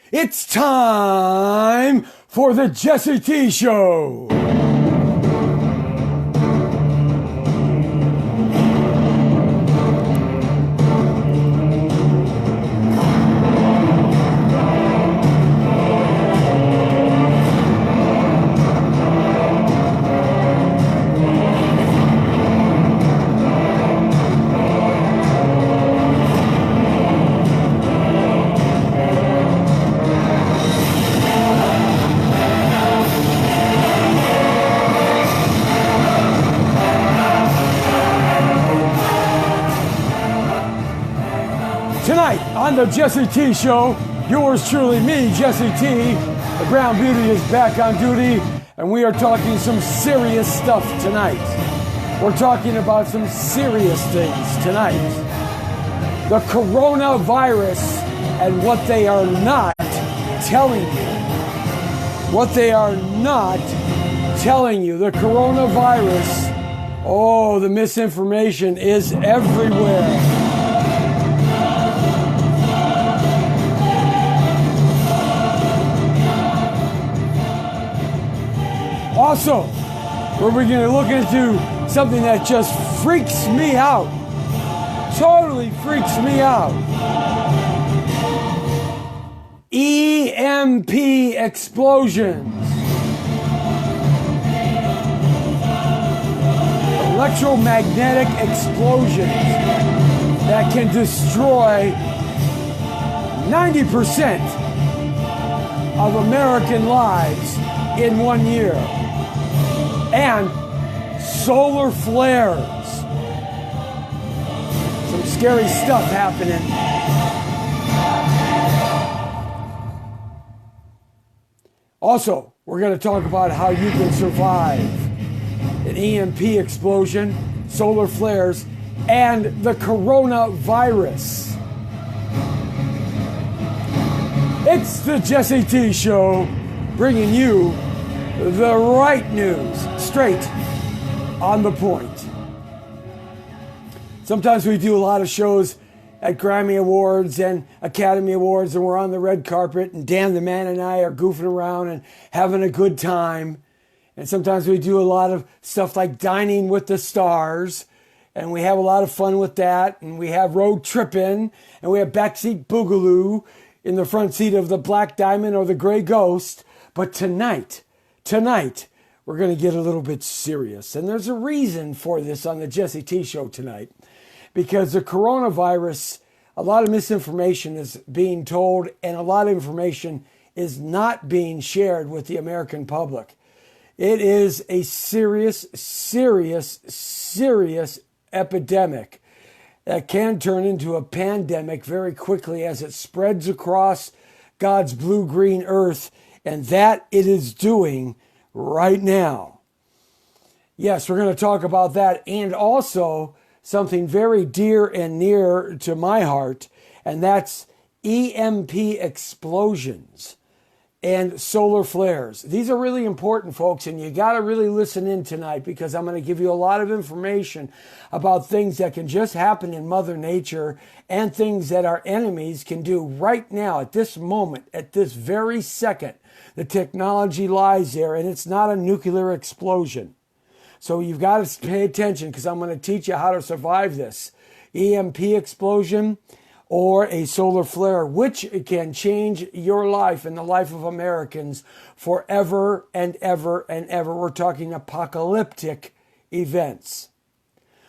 It's time for the Jesse T Show. Tonight on the Jesse T Show, yours truly, me, Jesse T. The Brown Beauty is back on duty, and we are talking some serious stuff tonight. We're talking about some serious things tonight. The coronavirus and what they are not telling you. What they are not telling you. The coronavirus, oh, the misinformation is everywhere. Also, we're going to look into something that just freaks me out. Totally freaks me out. EMP explosions. Electromagnetic explosions that can destroy 90% of American lives in 1 year. And solar flares. Some scary stuff happening. Also, we're going to talk about how you can survive an EMP explosion, solar flares, and the coronavirus. It's the Jesse T Show, bringing you the right news, straight on the point. Sometimes we do a lot of shows at Grammy Awards and Academy Awards, and we're on the red carpet, and Dan the Man and I are goofing around and having a good time. And sometimes we do a lot of stuff like Dining with the Stars, and we have a lot of fun with that. And we have Road Trippin', and we have Backseat Boogaloo in the front seat of the Black Diamond or the Gray Ghost. But tonight, we're going to get a little bit serious. And there's a reason for this on the Jesse T Show tonight. Because the coronavirus, a lot of misinformation is being told, and a lot of information is not being shared with the American public. It is a serious epidemic that can turn into a pandemic very quickly as it spreads across God's blue-green earth, and that it is doing right now. Yes, we're going to talk about that, and also something very dear and near to my heart, and that's EMP explosions and solar flares. These are really important, folks, and you got to really listen in tonight, because I'm going to give you a lot of information about things that can just happen in Mother Nature and things that our enemies can do right now, at this moment, at this very second. The technology lies there, and it's not a nuclear explosion. So you've got to pay attention, because I'm going to teach you how to survive this EMP explosion or a solar flare, which can change your life and the life of Americans forever and ever and ever. We're talking apocalyptic events.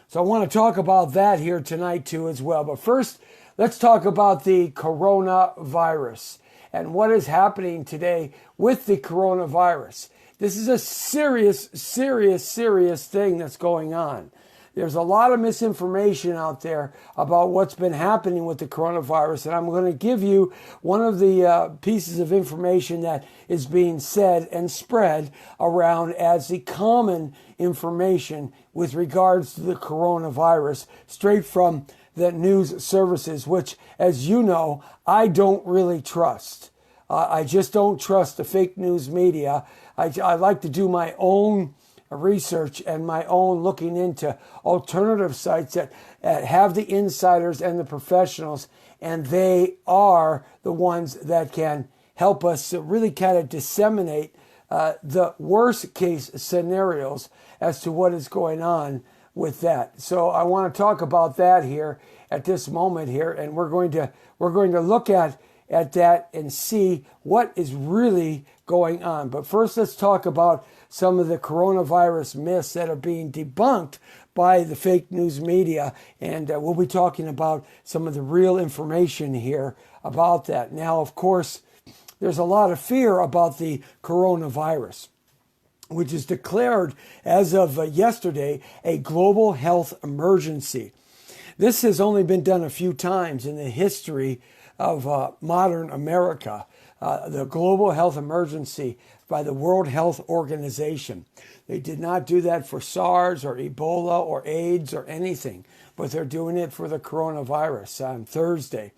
So I want to talk about that here tonight too as well. But first, let's talk about the coronavirus and what is happening today with the coronavirus. This is a serious thing that's going on. There's a lot of misinformation out there about what's been happening with the coronavirus, and I'm going to give you one of the pieces of information that is being said and spread around as the common information with regards to the coronavirus, straight from the news services, which, as you know, I don't really trust. I just don't trust the fake news media. I like to do my own research and my own looking into alternative sites that have the insiders and the professionals, and they are the ones that can help us to really kind of disseminate the worst case scenarios as to what is going on with that. So I want to talk about that here at this moment here, and we're going to look at that and see what is really going on. But first, let's talk about some of the coronavirus myths that are being debunked by the fake news media, and we'll be talking about some of the real information here about that. Now, of course, there's a lot of fear about the coronavirus, which is declared as of yesterday a global health emergency. This has only been done a few times in the history of modern America, the global health emergency by the World Health Organization. They did not do that for SARS or Ebola or AIDS or anything, but they're doing it for the coronavirus on Thursday.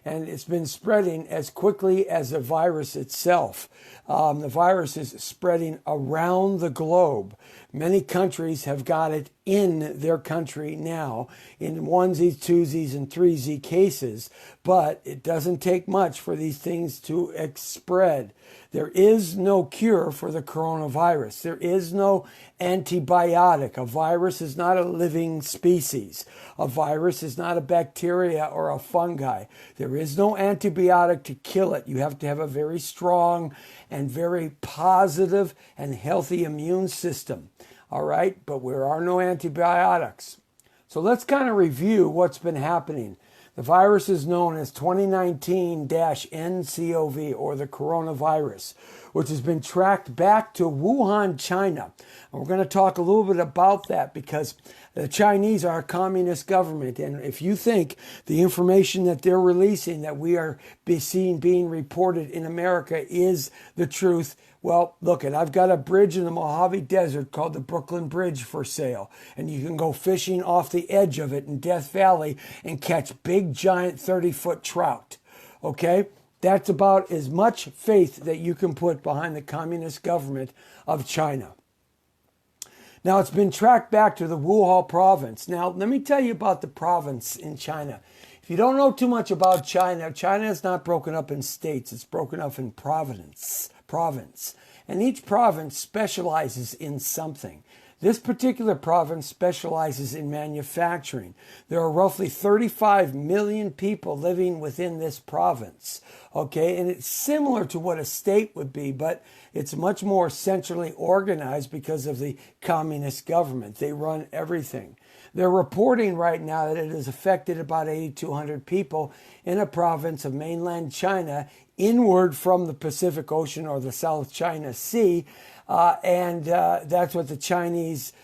And it's been spreading as quickly as the virus itself. The virus is spreading around the globe. Many countries have got it in their country now in onesies, twosies, and threesies cases, but it doesn't take much for these things to spread. There is no cure for the coronavirus. There is no antibiotic. A virus is not a living species. A virus is not a bacteria or a fungi. There is no antibiotic to kill it. You have to have a very strong and very positive and healthy immune system. All right, but there are no antibiotics. So let's kind of review what's been happening. The virus is known as 2019-nCoV, or the coronavirus, which has been tracked back to Wuhan, China. And we're going to talk a little bit about that because the Chinese are a communist government. And if you think the information that they're releasing that we are seeing being reported in America is the truth, well, look, I've got a bridge in the Mojave Desert called the Brooklyn Bridge for sale. And you can go fishing off the edge of it in Death Valley and catch big, giant 30-foot trout. Okay? That's about as much faith that you can put behind the communist government of China. Now, it's been tracked back to the Wuhan province. Now, let me tell you about the province in China. If you don't know too much about China, China is not broken up in states. It's broken up in province. And each province specializes in something. This particular province specializes in manufacturing. There are roughly 35 million people living within this province. Okay, and it's similar to what a state would be, but it's much more centrally organized because of the communist government. They run everything. They're reporting right now that it has affected about 8,200 people in a province of mainland China, inward from the Pacific Ocean or the South China Sea. And that's what the Chinese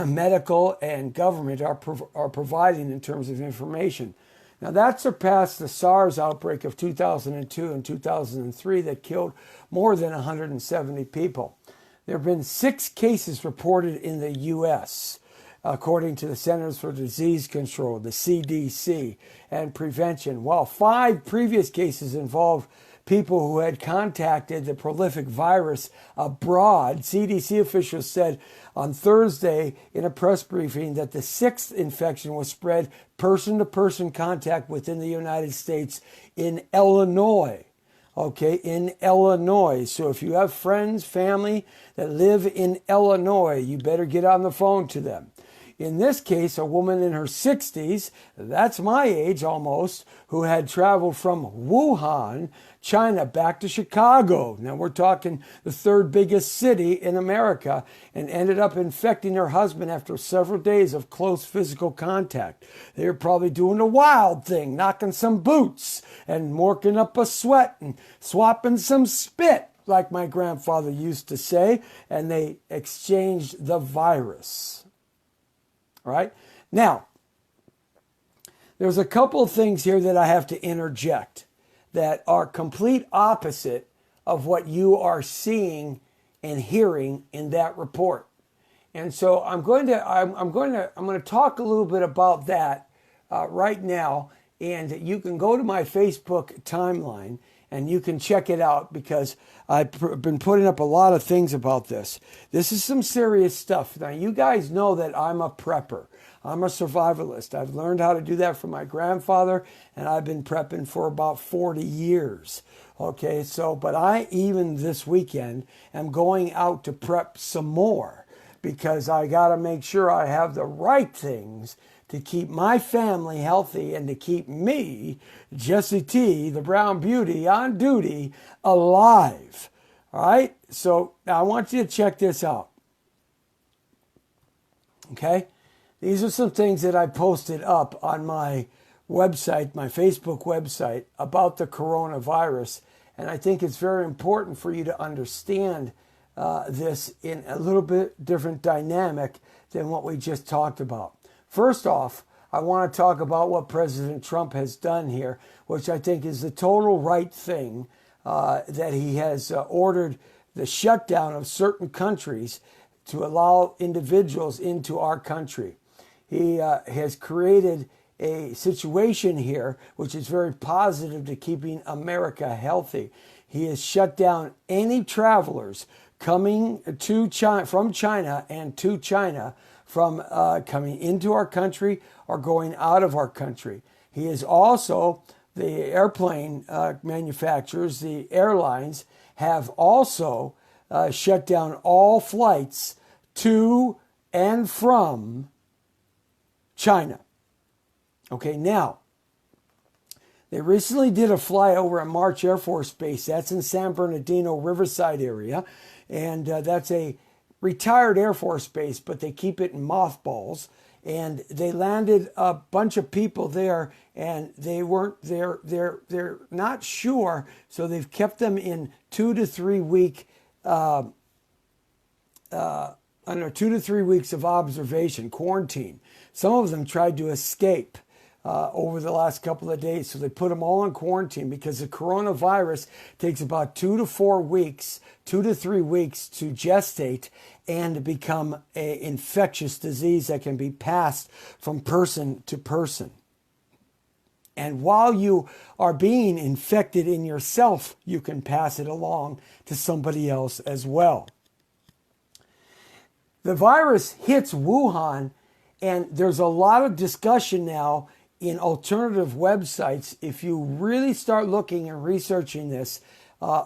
medical and government are providing in terms of information. Now, that surpassed the SARS outbreak of 2002 and 2003 that killed more than 170 people. There have been 6 cases reported in the U.S., according to the Centers for Disease Control, the CDC, and prevention, while 5 previous cases involved people who had contacted the prolific virus abroad. CDC officials said on Thursday in a press briefing that the 6th infection was spread person-to-person contact within the United States in Illinois. Okay, in Illinois. So if you have friends, family that live in Illinois, you better get on the phone to them. In this case, a woman in her 60s, that's my age almost, who had traveled from Wuhan, China, back to Chicago. Now we're talking the 3rd biggest city in America, and ended up infecting her husband after several days of close physical contact. They were probably doing a wild thing, knocking some boots and working up a sweat and swapping some spit, like my grandfather used to say, and they exchanged the virus. All right. Now, there's a couple of things here that I have to interject that are complete opposite of what you are seeing and hearing in that report. And so I'm going to talk a little bit about that right now, and you can go to my Facebook timeline and you can check it out because I've been putting up a lot of things about this. This is some serious stuff. Now, you guys know that I'm a prepper. I'm a survivalist. I've learned how to do that from my grandfather, and I've been prepping for about 40 years. Okay, so, but I even this weekend am going out to prep some more because I got to make sure I have the right things to keep my family healthy and to keep me, Jesse T, the Brown Beauty, on duty, alive. All right, so now I want you to check this out. Okay, these are some things that I posted up on my website, my Facebook website, about the coronavirus. And I think it's very important for you to understand this in a little bit different dynamic than what we just talked about. First off, I want to talk about what President Trump has done here, which I think is the total right thing, that he has ordered the shutdown of certain countries to allow individuals into our country. He has created a situation here which is very positive to keeping America healthy. He has shut down any travelers coming to China, from China and to China, from coming into our country or going out of our country. He is also, the airplane manufacturers, the airlines, have also shut down all flights to and from China. Okay, now, they recently did a flyover at March Air Force Base. That's in San Bernardino, Riverside area. And that's a retired Air Force base, but they keep it in mothballs. And they landed a bunch of people there, and they weren't there. They're not sure, so they've kept them in 2 to 3 week 2 to 3 weeks of observation, quarantine. Some of them tried to escape over the last couple of days, so they put them all in quarantine because the coronavirus takes about 2 to 4 weeks, 2 to 3 weeks to gestate and to become an infectious disease that can be passed from person to person. And while you are being infected in yourself, you can pass it along to somebody else as well. The virus hits Wuhan, and there's a lot of discussion now in alternative websites. If you really start looking and researching this,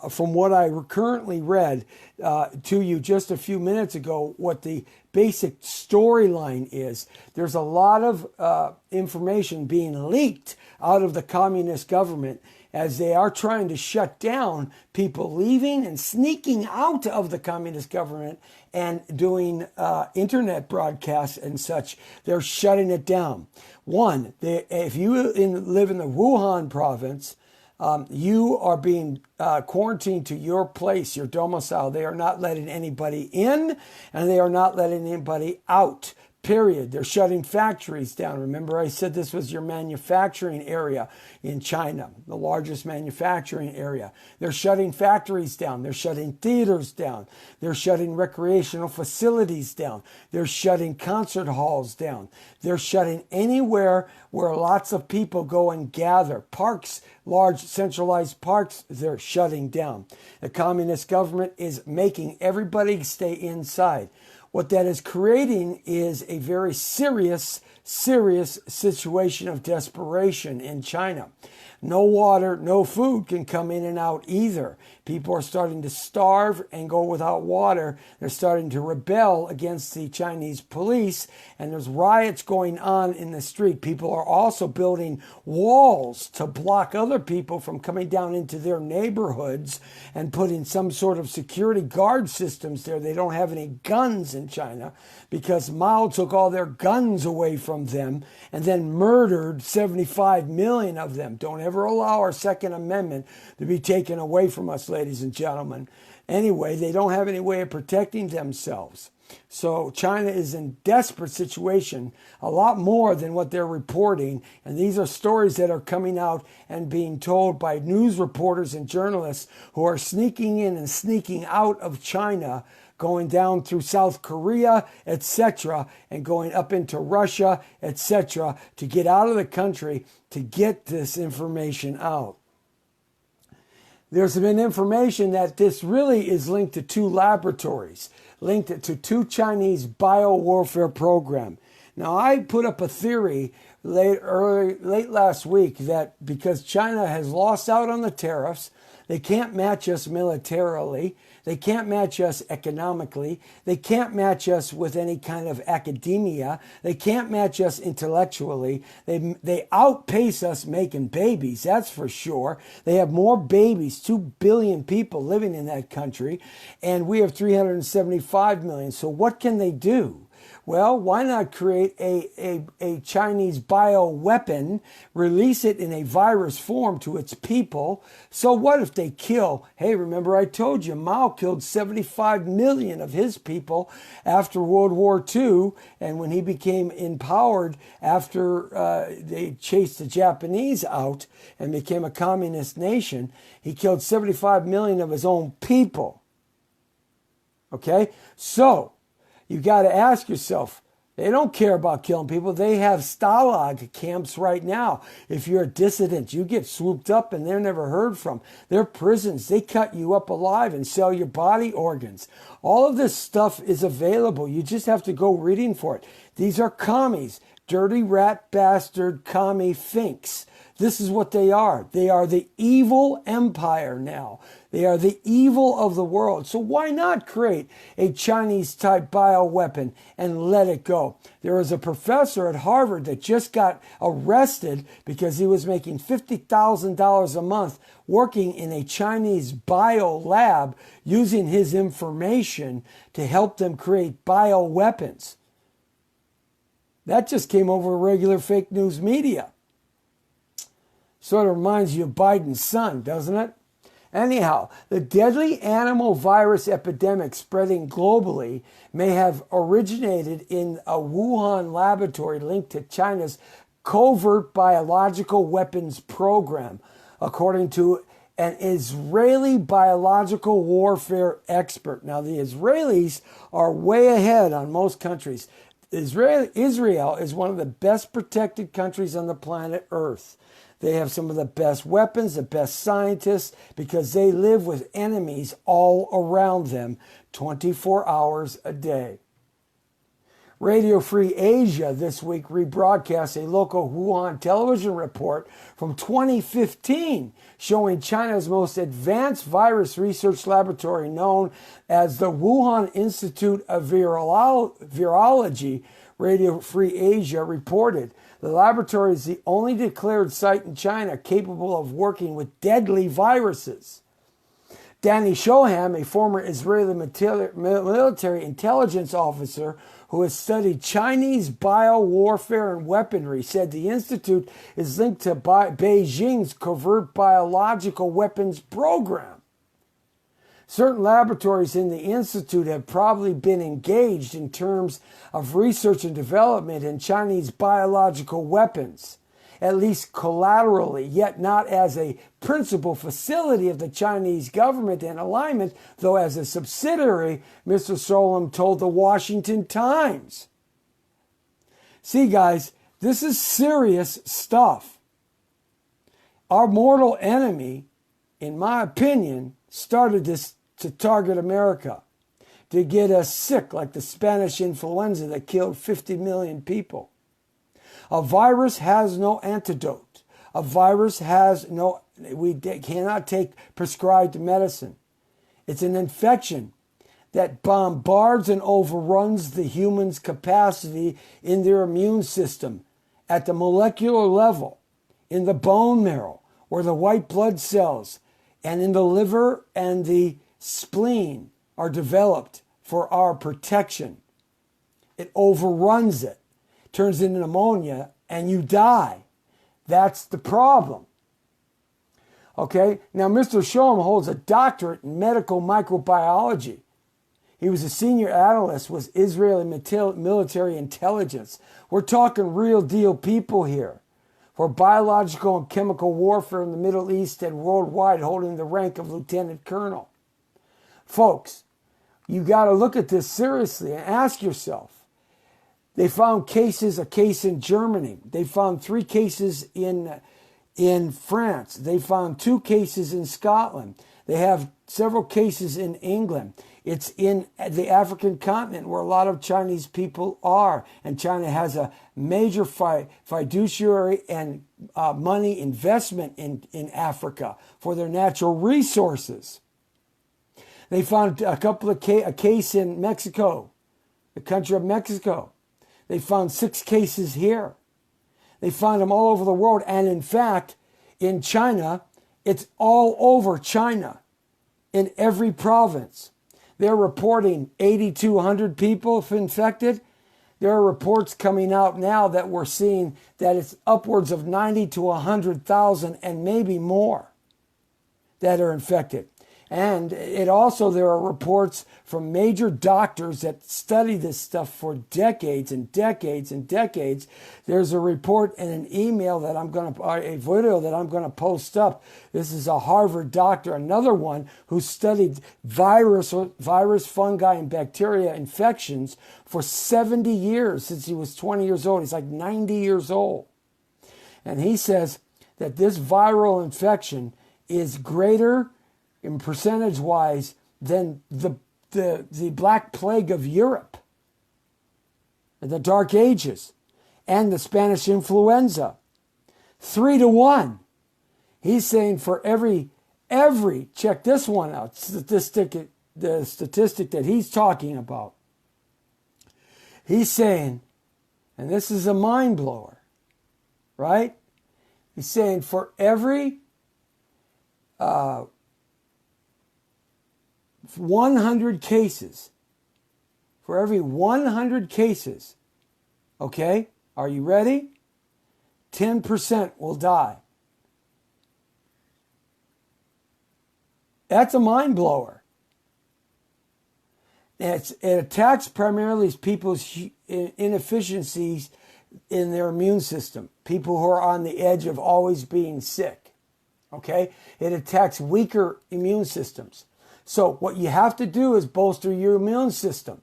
from what I currently read to you just a few minutes ago, what the basic storyline is, there's a lot of information being leaked out of the communist government as they are trying to shut down people leaving and sneaking out of the communist government and doing internet broadcasts and such. They're shutting it down. One, if you live in the Wuhan province, you are being quarantined to your place, your domicile. They are not letting anybody in, and they are not letting anybody out. Period. They're shutting factories down. Remember, I said this was your manufacturing area in China, the largest manufacturing area. They're shutting factories down. They're shutting theaters down. They're shutting recreational facilities down. They're shutting concert halls down. They're shutting anywhere where lots of people go and gather. Parks, large centralized parks, they're shutting down. The communist government is making everybody stay inside. What that is creating is a very serious situation of desperation in China. No water, no food can come in and out either. People are starting to starve and go without water. They're starting to rebel against the Chinese police, and there's riots going on in the street. People are also building walls to block other people from coming down into their neighborhoods and putting some sort of security guard systems there. They don't have any guns in China because Mao took all their guns away from them and then murdered 75 million of them. Don't ever allow our Second Amendment to be taken away from us, ladies and gentlemen. Anyway, they don't have any way of protecting themselves. So China is in desperate situation, a lot more than what they're reporting. And these are stories that are coming out and being told by news reporters and journalists who are sneaking in and sneaking out of China, going down through South Korea, etc., and going up into Russia, etc., to get out of the country to get this information out. There's been information that this really is linked to 2 laboratories, linked to 2 Chinese biowarfare program. Now, I put up a theory late last week that because China has lost out on the tariffs, They can't match us militarily. They can't match us economically. They can't match us with any kind of academia. They can't match us intellectually. They outpace us making babies, that's for sure. They have more babies, 2 billion people living in that country, and we have 375 million. So what can they do? Well, why not create a Chinese bioweapon, release it in a virus form to its people? So what if they kill? Hey, remember I told you Mao killed 75 million of his people after World War II, and when he became empowered after they chased the Japanese out and became a communist nation, he killed 75 million of his own people. Okay? So you got to ask yourself, they don't care about killing people. They have Stalag camps right now. If you're a dissident, you get swooped up and they're never heard from. They're prisons. They cut you up alive and sell your body organs. All of this stuff is available. You just have to go reading for it. These are commies, dirty rat bastard commie finks. This is what they are. They are the evil empire now. They are the evil of the world. So why not create a Chinese-type bioweapon and let it go? There was a professor at Harvard that just got arrested because he was making $50,000 a month working in a Chinese bio lab using his information to help them create bioweapons. That just came over regular fake news media. Sort of reminds you of Biden's son, doesn't it? Anyhow, the deadly animal virus epidemic spreading globally may have originated in a Wuhan laboratory linked to China's covert biological weapons program, according to an Israeli biological warfare expert. Now, the Israelis are way ahead on most countries. Israel is one of the best protected countries on the planet Earth. They have some of the best weapons, the best scientists, because they live with enemies all around them 24 hours a day. Radio Free Asia this week rebroadcast a local Wuhan television report from 2015 showing China's most advanced virus research laboratory known as the Wuhan Institute of Virology. Radio Free Asia reported the laboratory is the only declared site in China capable of working with deadly viruses. Danny Shoham, a former Israeli military intelligence officer who has studied Chinese biowarfare and weaponry, said the institute is linked to Beijing's covert biological weapons program. Certain laboratories in the institute have probably been engaged in terms of research and development in Chinese biological weapons, at least collaterally, yet not as a principal facility of the Chinese government in alignment, though as a subsidiary, Mr. Solom told the Washington Times. See, guys, this is serious stuff. Our mortal enemy, in my opinion, started this to target America, to get us sick like the Spanish influenza that killed 50 million people. A virus has no antidote. A virus has no, we cannot take prescribed medicine. It's an infection that bombards and overruns the human's capacity in their immune system at the molecular level, in the bone marrow, or the white blood cells, and in the liver and the spleen are developed for our protection. It overruns it, turns into pneumonia, and you die. That's the problem. Okay, now Mr. Shoham holds a doctorate in medical microbiology. He was a senior analyst with Israeli military intelligence. We're talking real deal people here. For biological and chemical warfare in the Middle East and worldwide, holding the rank of lieutenant colonel. Folks, you got to look at this seriously and ask yourself. They found a case in Germany. They found 3 cases in France. They found 2 cases in Scotland. They have several cases in England. It's in the African continent where a lot of Chinese people are. And China has a major fiduciary and money investment in Africa for their natural resources. They found a case in Mexico, the country of Mexico. They found 6 cases here. They found them all over the world. And in fact, in China, it's all over China, in every province. They're reporting 80 to 100 people infected. There are reports coming out now that we're seeing that it's upwards of 90 to 100,000 and maybe more that are infected. And there are reports from major doctors that study this stuff for decades and decades and decades. There's a report and an email that a video that I'm going to post up. This is a Harvard doctor, another one who studied virus, fungi, and bacteria infections for 70 years since he was 20 years old. He's like 90 years old. And he says that this viral infection is greater in percentage-wise than the Black Plague of Europe, the Dark Ages, and the Spanish influenza. 3 to 1. He's saying for every check this one out, the statistic that he's talking about. He's saying, and this is a mind blower, right? He's saying for every 100 cases, okay, are you ready? 10% will die. That's a mind blower. It attacks primarily people's inefficiencies in their immune system, people who are on the edge of always being sick, okay? It attacks weaker immune systems. So what you have to do is bolster your immune system.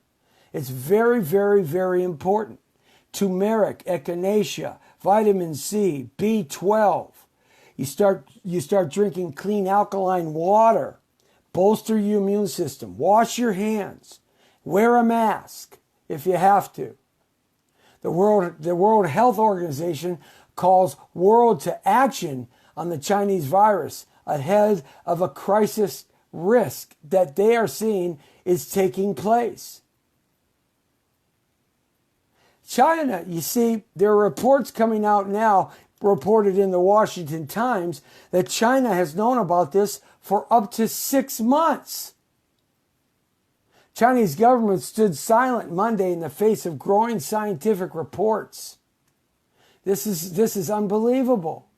It's very, very, very important. Turmeric, echinacea, vitamin C, B12. You start drinking clean alkaline water. Bolster your immune system. Wash your hands. Wear a mask if you have to. The World Health Organization calls world to action on the Chinese virus ahead of a crisis risk that they are seeing is taking place. China, you see, there are reports coming out now, reported in the Washington Times, that China has known about this for up to 6 months. Chinese government stood silent Monday in the face of growing scientific reports. This is unbelievable.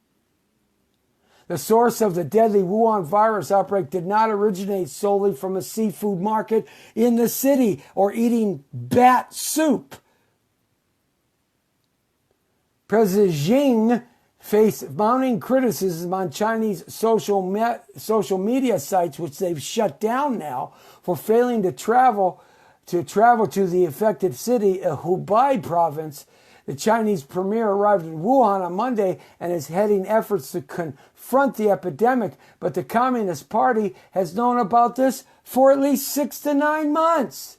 The source of the deadly Wuhan virus outbreak did not originate solely from a seafood market in the city or eating bat soup. President Xi faced mounting criticism on Chinese social media sites, which they've shut down now, for failing to travel to the affected city of Hubei province. The Chinese premier arrived in Wuhan on Monday and is heading efforts to confront the epidemic, but the Communist Party has known about this for at least 6 to 9 months.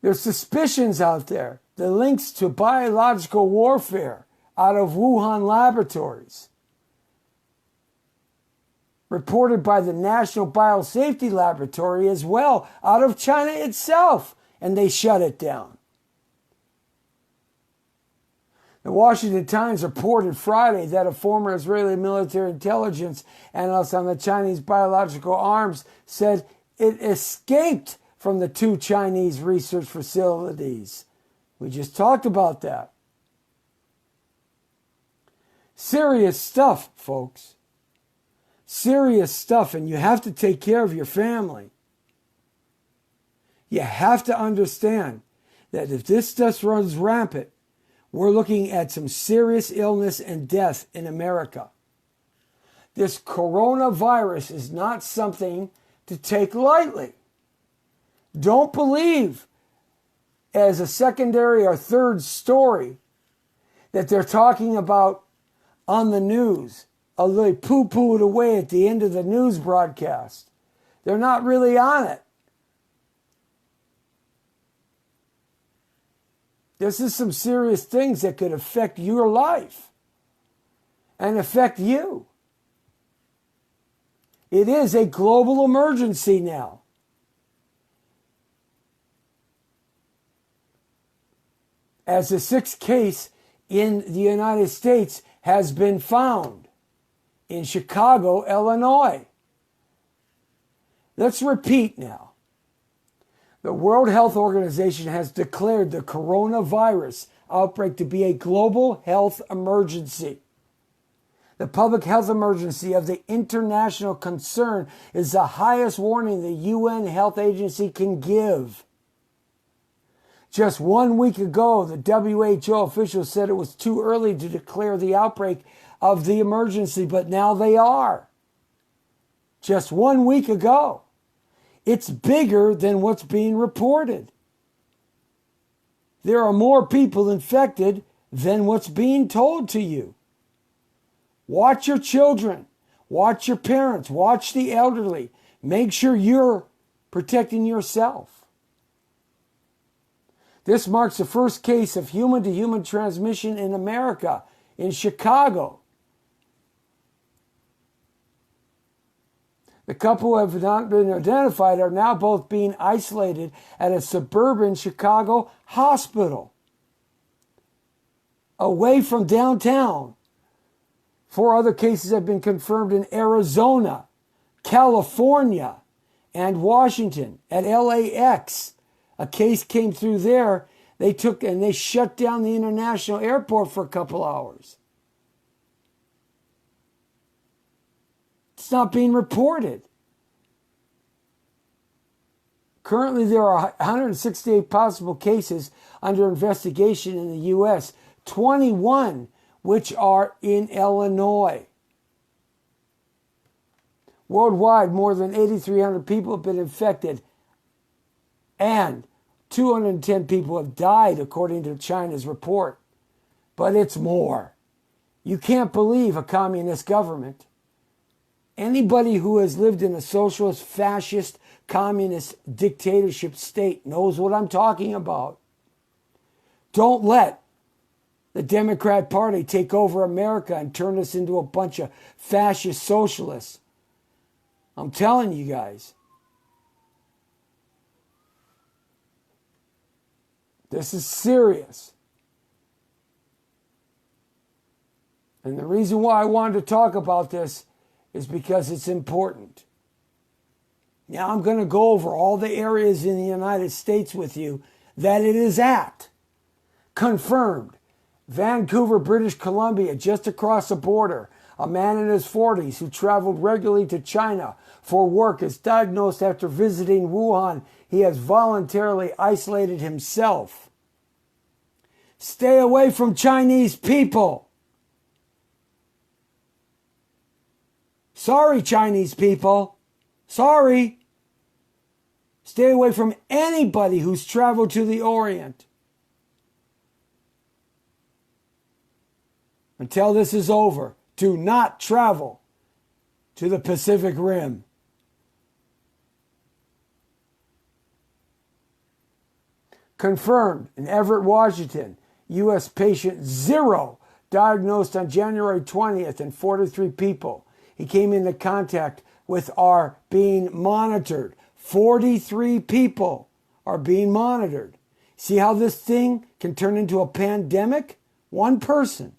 There's suspicions out there, the links to biological warfare out of Wuhan laboratories, reported by the National Biosafety Laboratory as well, out of China itself, and they shut it down. The Washington Times reported Friday that a former Israeli military intelligence analyst on the Chinese biological arms said it escaped from the 2 Chinese research facilities. We just talked about that. Serious stuff, folks. Serious stuff, and you have to take care of your family. You have to understand that if this stuff runs rampant, we're looking at some serious illness and death in America. This coronavirus is not something to take lightly. Don't believe as a secondary or third story that they're talking about on the news. They poo-poo it away at the end of the news broadcast. They're not really on it. This is some serious things that could affect your life and affect you. It is a global emergency now. As the sixth case in the United States has been found in Chicago, Illinois. Let's repeat now. The World Health Organization has declared the coronavirus outbreak to be a global health emergency. The public health emergency of the international concern is the highest warning the UN Health Agency can give. Just 1 week ago, the WHO officials said it was too early to declare the outbreak of the emergency, but now they are. Just 1 week ago. It's bigger than what's being reported. There are more people infected than what's being told to you. Watch your children. Watch your parents. Watch the elderly. Make sure you're protecting yourself. This marks the first case of human-to-human transmission in America, in Chicago. The couple who have not been identified are now both being isolated at a suburban Chicago hospital, away from downtown. 4 other cases have been confirmed in Arizona, California, and Washington. At LAX, a case came through there. They shut down the international airport for a couple hours. It's not being reported. Currently, there are 168 possible cases under investigation in the U.S., 21 which are in Illinois. Worldwide, more than 8,300 people have been infected, and 210 people have died, according to China's report. But it's more. You can't believe a communist government. Anybody who has lived in a socialist, fascist, communist dictatorship state knows what I'm talking about. Don't let the Democrat Party take over America and turn us into a bunch of fascist socialists. I'm telling you guys. This is serious. And the reason why I wanted to talk about this is because it's important. Now I'm going to go over all the areas in the United States with you that it is at. Confirmed. Vancouver, British Columbia, just across the border. A man in his 40s who traveled regularly to China for work is diagnosed after visiting Wuhan. He has voluntarily isolated himself. Stay away from Chinese people. Sorry, Chinese people. Sorry. Stay away from anybody who's traveled to the Orient. Until this is over, do not travel to the Pacific Rim. Confirmed in Everett, Washington, U.S. patient 0 diagnosed on January 20th and 43 people he came into contact with are being monitored. 43 people are being monitored. See how this thing can turn into a pandemic? One person.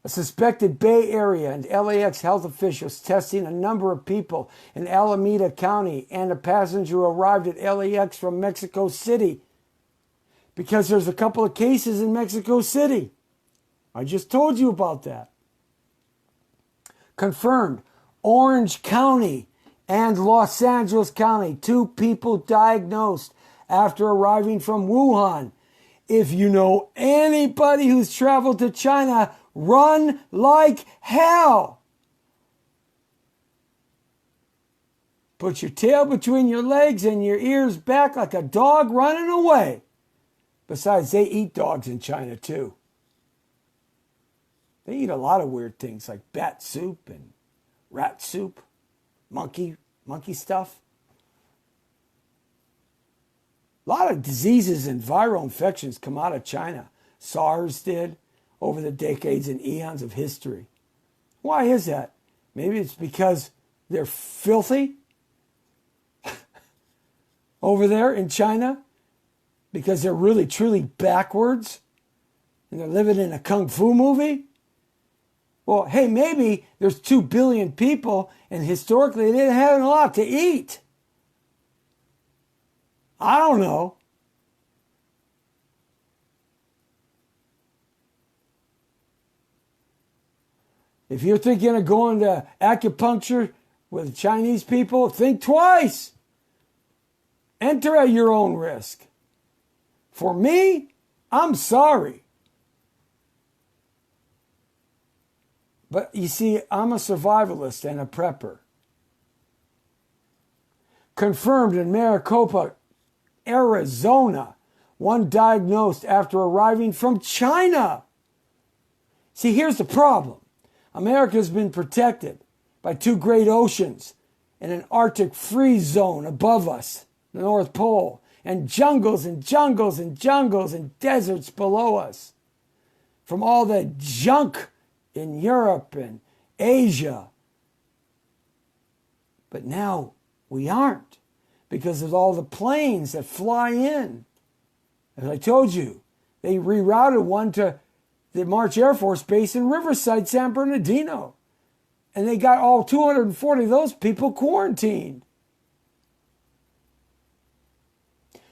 A suspected Bay Area and LAX health officials testing a number of people in Alameda County and a passenger who arrived at LAX from Mexico City because there's a couple of cases in Mexico City. I just told you about that. Confirmed, Orange County and Los Angeles County, 2 people diagnosed after arriving from Wuhan. If you know anybody who's traveled to China, run like hell. Put your tail between your legs and your ears back like a dog running away. Besides, they eat dogs in China too. They eat a lot of weird things like bat soup and rat soup, monkey stuff. A lot of diseases and viral infections come out of China. SARS did over the decades and eons of history. Why is that? Maybe it's because they're filthy over there in China, because they're really truly backwards and they're living in a kung fu movie. Well, hey, maybe there's 2 billion people and historically they didn't have a lot to eat. I don't know. If you're thinking of going to acupuncture with Chinese people, think twice. Enter at your own risk. For me, I'm sorry. But you see, I'm a survivalist and a prepper. Confirmed in Maricopa, Arizona, one diagnosed after arriving from China. See, here's the problem. America has been protected by 2 great oceans and an Arctic freeze zone above us, the North Pole, and jungles and jungles and jungles and deserts below us from all the junk in Europe and Asia. But now we aren't, because of all the planes that fly in. As I told you, they rerouted one to the March Air Force Base in Riverside, San Bernardino. And they got all 240 of those people quarantined.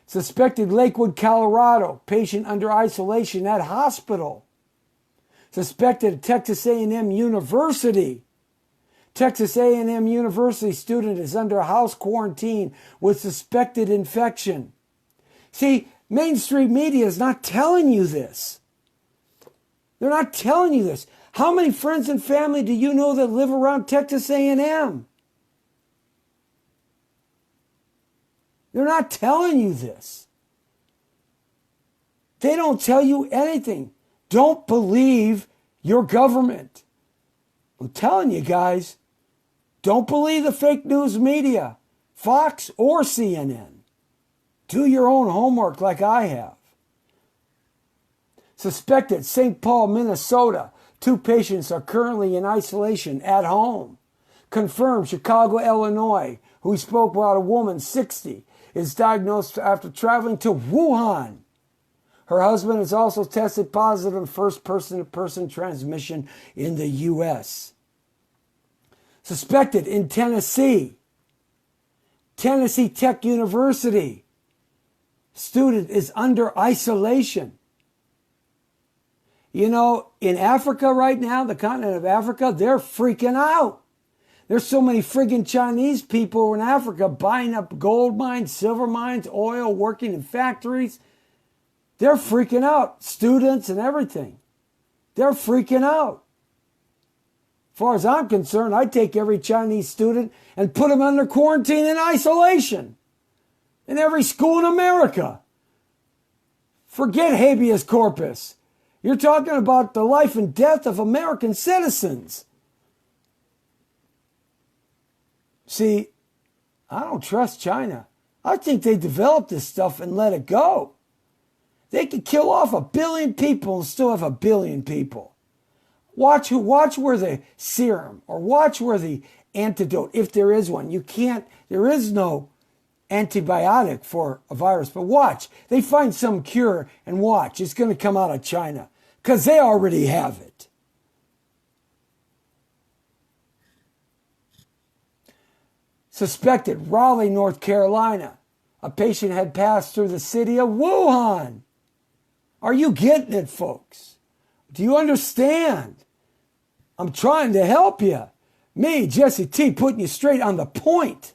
Suspected Lakewood, Colorado, patient under isolation at hospital. Suspected Texas A&M University. Texas A&M University student is under house quarantine with suspected infection. See, mainstream media is not telling you this. They're not telling you this. How many friends and family do you know that live around Texas A&M? They're not telling you this. They don't tell you anything. Don't believe your government. I'm telling you guys, don't believe the fake news media, Fox or CNN. Do your own homework like I have. Suspected St. Paul, Minnesota. 2 patients are currently in isolation at home. Confirmed Chicago, Illinois, who spoke about a woman 60, is diagnosed after traveling to Wuhan. Her husband has also tested positive first person-to-person transmission in the U.S. Suspected in Tennessee. Tennessee Tech University. Student is under isolation. You know, in Africa right now, the continent of Africa, they're freaking out. There's so many friggin' Chinese people in Africa buying up gold mines, silver mines, oil, working in factories. They're freaking out. Students and everything. They're freaking out. As far as I'm concerned, I'd take every Chinese student and put them under quarantine and isolation in every school in America. Forget habeas corpus. You're talking about the life and death of American citizens. See, I don't trust China. I think they developed this stuff and let it go. They could kill off 1 billion people and still have 1 billion people. Watch where the serum, or watch where the antidote, if there is one. There is no antibiotic for a virus, but watch. They find some cure and watch. It's going to come out of China because they already have it. Suspected Raleigh, North Carolina. A patient had passed through the city of Wuhan. Are you getting it, folks? Do you understand? I'm trying to help you. Me, Jesse T, putting you straight on the point.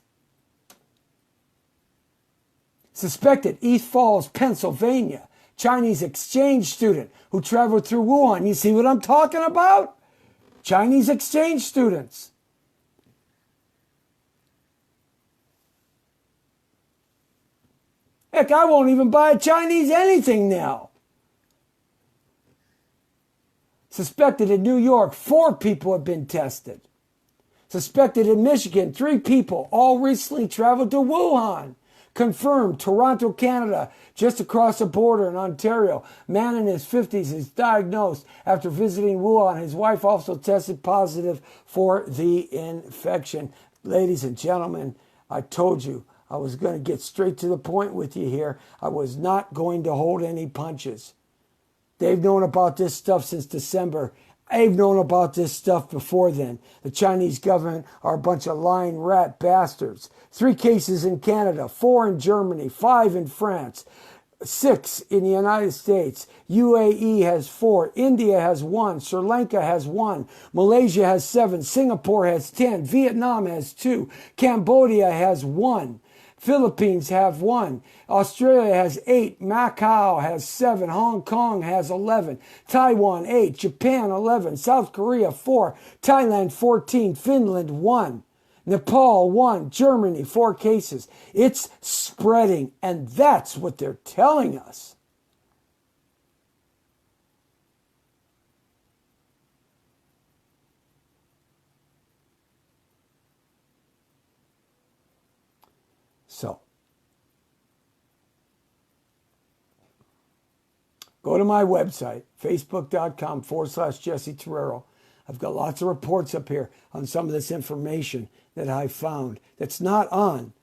Suspected East Falls, Pennsylvania. Chinese exchange student who traveled through Wuhan. You see what I'm talking about? Chinese exchange students. Heck, I won't even buy a Chinese anything now. Suspected in New York, 4 people have been tested. Suspected in Michigan, 3 people, all recently traveled to Wuhan. Confirmed, Toronto, Canada, just across the border in Ontario. Man in his 50s is diagnosed after visiting Wuhan. His wife also tested positive for the infection. Ladies and gentlemen, I told you I was going to get straight to the point with you here. I was not going to hold any punches. They've known about this stuff since December. I've known about this stuff before then. The Chinese government are a bunch of lying rat bastards. 3 cases in Canada, 4 in Germany, 5 in France, 6 in the United States. UAE has 4. India has 1. Sri Lanka has 1. Malaysia has 7. Singapore has 10. Vietnam has 2. Cambodia has 1. Philippines have 1. Australia has 8. Macau has 7. Hong Kong has 11. Taiwan 8. Japan 11. South Korea 4. Thailand 14. Finland 1. Nepal 1. Germany 4 cases. It's spreading, and that's what they're telling us. So, go to my website, facebook.com/Jesse Terrero. I've got lots of reports up here on some of this information that I found that's not on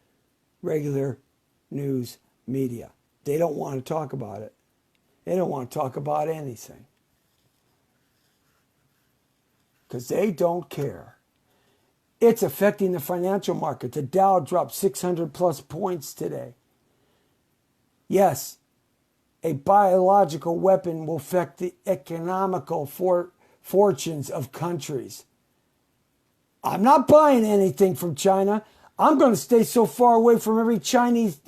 regular news media. They don't want to talk about it. They don't want to talk about anything because they don't care. It's affecting the financial market. The Dow dropped 600 plus points today. Yes, a biological weapon will affect the economical fortunes of countries. I'm not buying anything from China. I'm going to stay so far away from every Chinese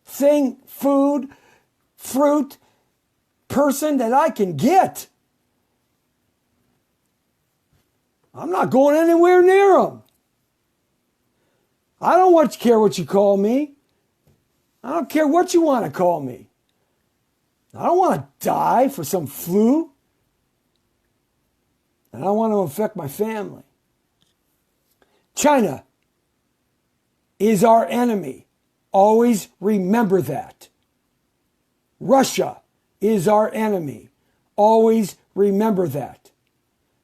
thing, food, fruit, person that I can get. I'm not going anywhere near them. I don't care what you call me. I don't care what you want to call me. I don't want to die for some flu. And I don't want to infect my family. China is our enemy. Always remember that. Russia is our enemy. Always remember that.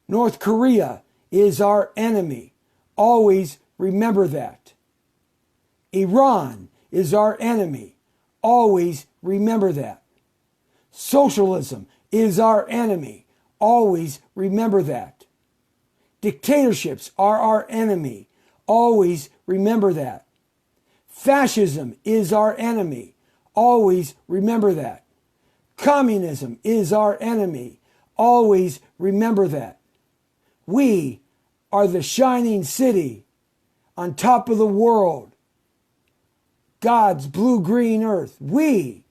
North Korea is our enemy. Always remember that. Iran is our enemy. Always remember that. Socialism is our enemy. Always remember that. Dictatorships are our enemy. Always remember that. Fascism is our enemy. Always remember that. Communism is our enemy. Always remember that. We are the shining city on top of the world. God's blue-green earth. We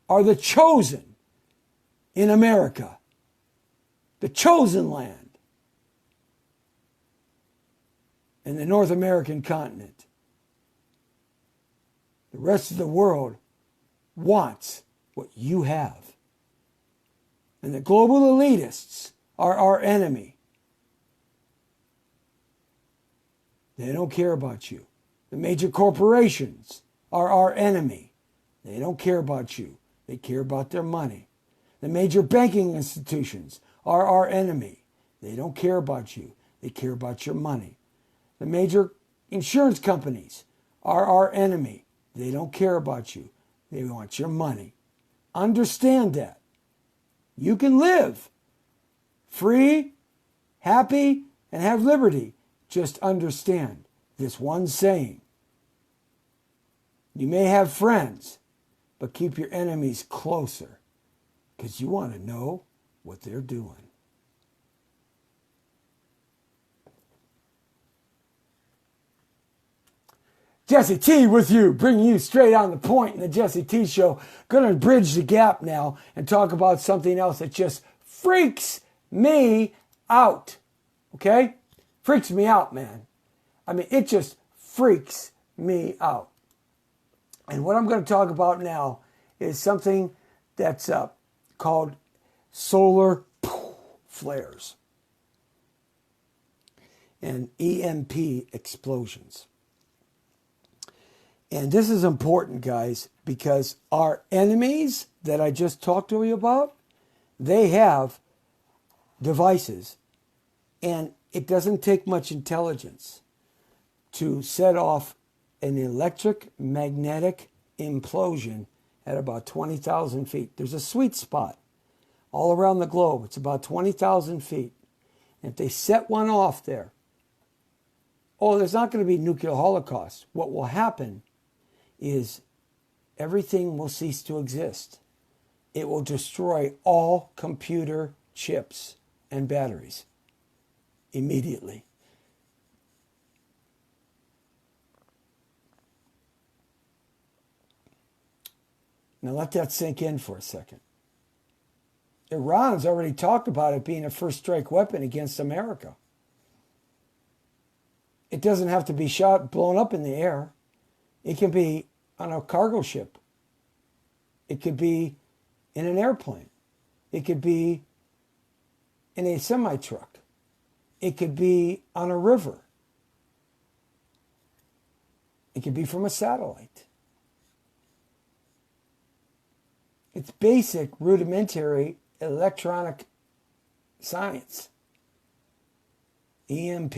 are the chosen in America. The chosen land in the North American continent. The rest of the world wants what you have. And the global elitists are our enemy. They don't care about you. The major corporations are our enemy. They don't care about you. They care about their money. The major banking institutions are our enemy. They don't care about you. They care about your money. The major insurance companies are our enemy. They don't care about you. They want your money. Understand that. You can live free, happy, and have liberty. Just understand this one saying. You may have friends, but keep your enemies closer because you want to know what they're doing. Jesse T with you, bringing you straight on the point in the Jesse T Show. Going to bridge the gap now and talk about something else that just freaks me out. Okay? Freaks me out, man. I mean, it just freaks me out. And what I'm going to talk about now is something that's called solar flares and EMP explosions. And this is important, guys, because our enemies that I just talked to you about, they have devices. And it doesn't take much intelligence to set off an electromagnetic implosion at about 20,000 feet. There's a sweet spot all around the globe. It's about 20,000 feet. And if they set one off there, there's not going to be nuclear holocaust. What will happen is everything will cease to exist. It will destroy all computer chips and batteries immediately. Now let that sink in for a second. Iran's already talked about it being a first strike weapon against America. It doesn't have to be blown up in the air. It can be on a cargo ship. It could be in an airplane. It could be in a semi-truck. It could be on a river. It could be from a satellite. It's basic, rudimentary electronic science. EMP.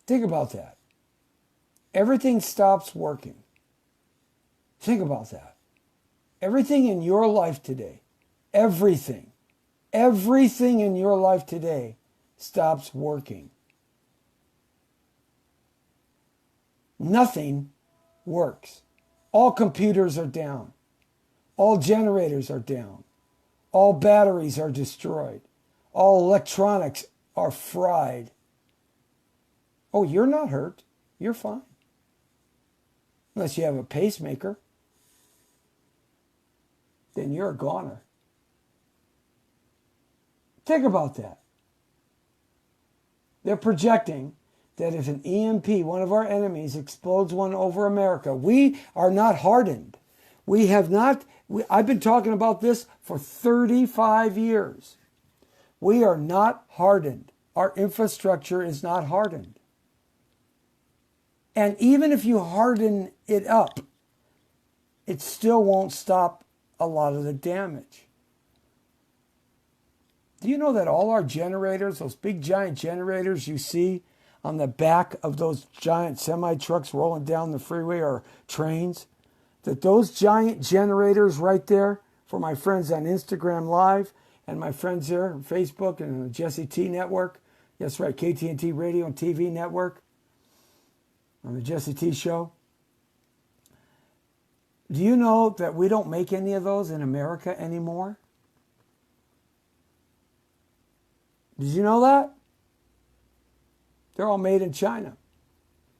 Think about that. Everything stops working. Think about that. Everything in your life today, everything in your life today stops working. Nothing works. All computers are down. All generators are down. All batteries are destroyed. All electronics are fried. Oh, you're not hurt. You're fine. Unless you have a pacemaker. Then you're a goner. Think about that. They're projecting that if an EMP, one of our enemies, explodes one over America, we are not hardened. We have not, I've been talking about this for 35 years. We are not hardened. Our infrastructure is not hardened. And even if you harden it up, it still won't stop a lot of the damage. Do you know that all our generators, those big giant generators you see on the back of those giant semi-trucks rolling down the freeway or trains, that those giant generators right there, for my friends on Instagram Live and my friends there on Facebook and the Jesse T Network, that's right, KTNT Radio and TV Network, on the Jesse T Show. Do you know that we don't make any of those in America anymore? Did you know that? They're all made in China.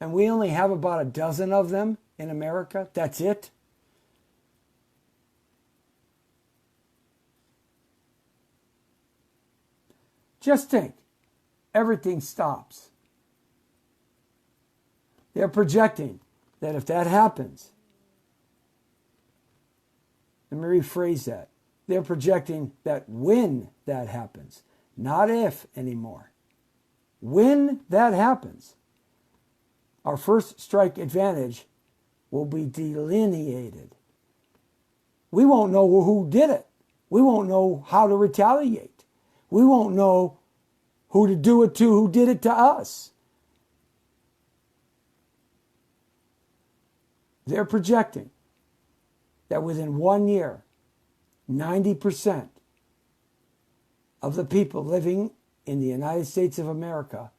And we only have about a dozen of them in America. That's it. Just think, everything stops. They're projecting that if that happens, let me rephrase that. They're projecting that when that happens, not if anymore. When that happens, our first strike advantage will be delineated. We won't know who did it. We won't know how to retaliate. We won't know who to do it to, who did it to us. They're projecting that within 1 year, 90% of the people living in the United States of America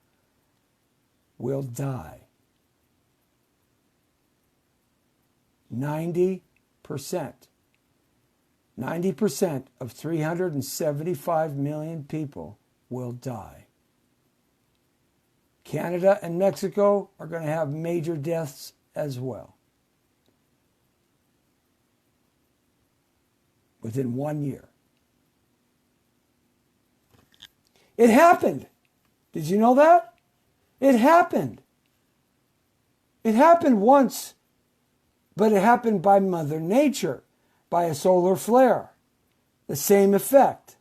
will die. 90%. 90% of 375 million people will die. Canada and Mexico are going to have major deaths as well. Within 1 year. It happened. Did you know that? It happened. It happened once, but it happened by Mother Nature, by a solar flare. The same effect.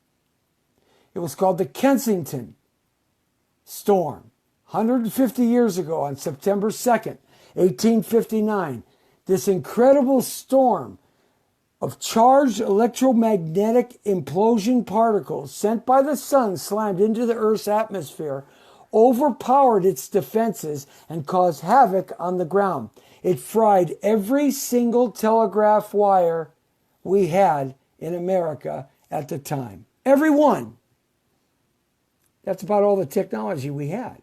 It was called the Kensington storm. 150 years ago on September 2nd. 1859, this incredible storm of charged electromagnetic implosion particles sent by the sun slammed into the Earth's atmosphere, overpowered its defenses, and caused havoc on the ground. It fried every single telegraph wire we had in America at the time. Every one. That's about all the technology we had.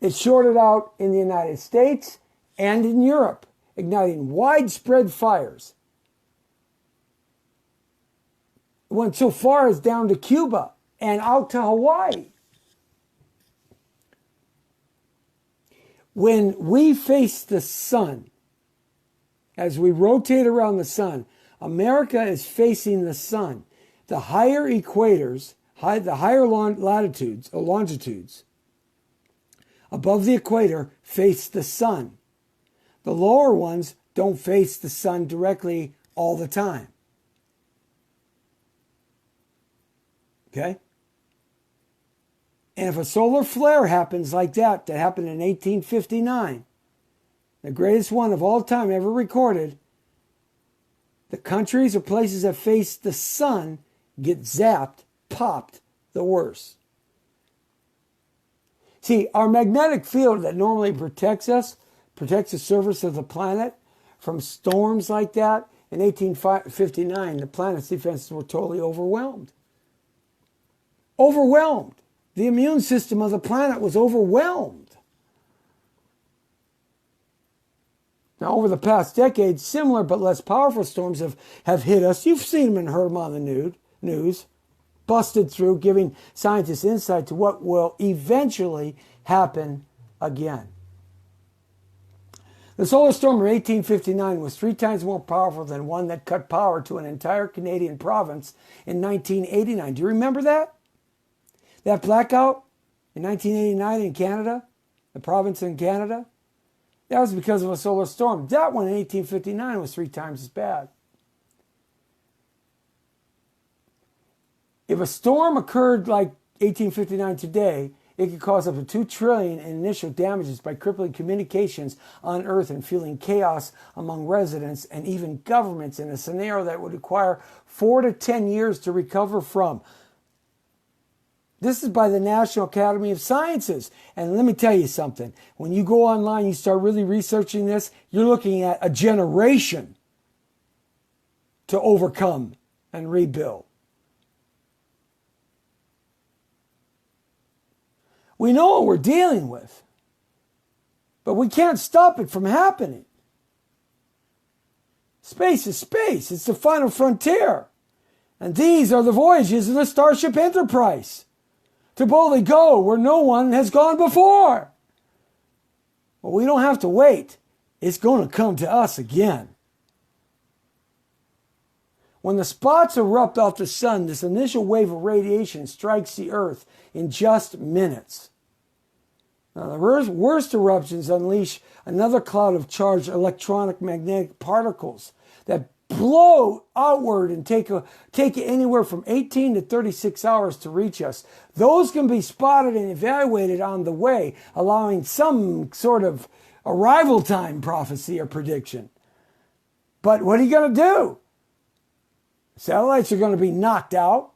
It shorted out in the United States and in Europe, igniting widespread fires. It went so far as down to Cuba and out to Hawaii. When we face the sun, as we rotate around the sun, America is facing the sun. The higher equators, the higher longitudes above the equator face the sun. The lower ones don't face the sun directly all the time. Okay? And if a solar flare happens like that happened in 1859, the greatest one of all time ever recorded, the countries or places that face the sun get zapped, popped the worst. See, our magnetic field that normally protects us, protects the surface of the planet from storms like that, in 1859, the planet's defenses were totally overwhelmed. Overwhelmed. The immune system of the planet was overwhelmed. Now, over the past decades, similar but less powerful storms have hit us. You've seen them and heard them on the news. Busted through, giving scientists insight to what will eventually happen again. The solar storm of 1859 was 3 times more powerful than one that cut power to an entire Canadian province in 1989. Do you remember that? That blackout in 1989 in Canada, the province in Canada? That was because of a solar storm. That one in 1859 was 3 times as bad. If a storm occurred like 1859 today, it could cause up to $2 trillion in initial damages by crippling communications on Earth and fueling chaos among residents and even governments in a scenario that would require 4 to 10 years to recover from. This is by the National Academy of Sciences. And let me tell you something. When you go online, you start really researching this, you're looking at a generation to overcome and rebuild. We know what we're dealing with, but we can't stop it from happening. Space is space. It's the final frontier. And these are the voyages of the Starship Enterprise, to boldly go where no one has gone before. But we don't have to wait. It's going to come to us again. When the spots erupt off the sun, this initial wave of radiation strikes the Earth in just minutes. Now, the worst eruptions unleash another cloud of charged electronic magnetic particles that blow outward and take anywhere from 18 to 36 hours to reach us. Those can be spotted and evaluated on the way, allowing some sort of arrival time prophecy or prediction. But what are you going to do? Satellites are going to be knocked out.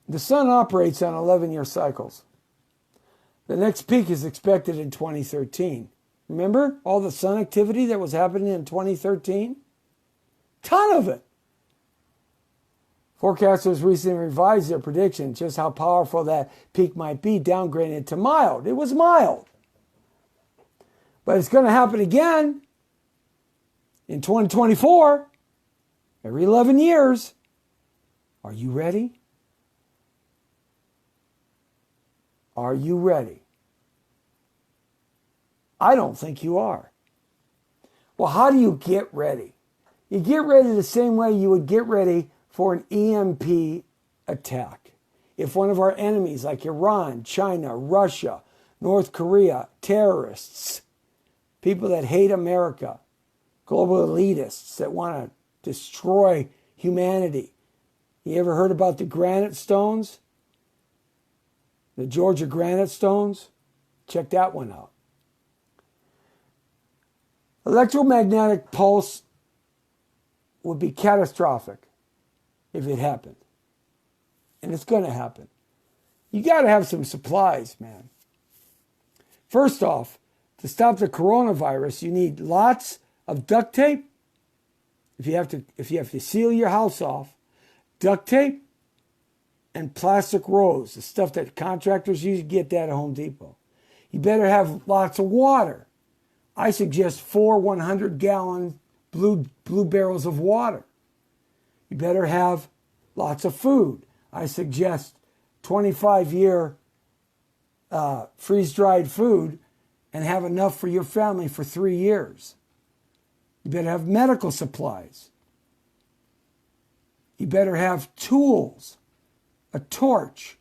The sun operates on 11-year cycles. The next peak is expected in 2013. Remember all the sun activity that was happening in 2013? Ton of it. Forecasters recently revised their prediction just how powerful that peak might be, downgrading it to mild. It was mild. But it's going to happen again in 2024, every 11 years. Are you ready? Are you ready? I don't think you are. Well, how do you get ready? You get ready the same way you would get ready for an EMP attack. If one of our enemies like Iran, China, Russia, North Korea, terrorists, people that hate America, global elitists that want to destroy humanity. You ever heard about the granite stones? The Georgia granite stones? Check that one out. Electromagnetic pulse would be catastrophic if it happened. And it's going to happen. You got to have some supplies, man. First off, to stop the coronavirus, you need lots of duct tape. If you have to seal your house off, duct tape and plastic rolls, the stuff that contractors use, you get that at Home Depot. You better have lots of water. I suggest 4 100-gallon blue barrels of water. You better have lots of food. I suggest 25-year freeze-dried food and have enough for your family for 3 years. You better have medical supplies. You better have tools, a torch.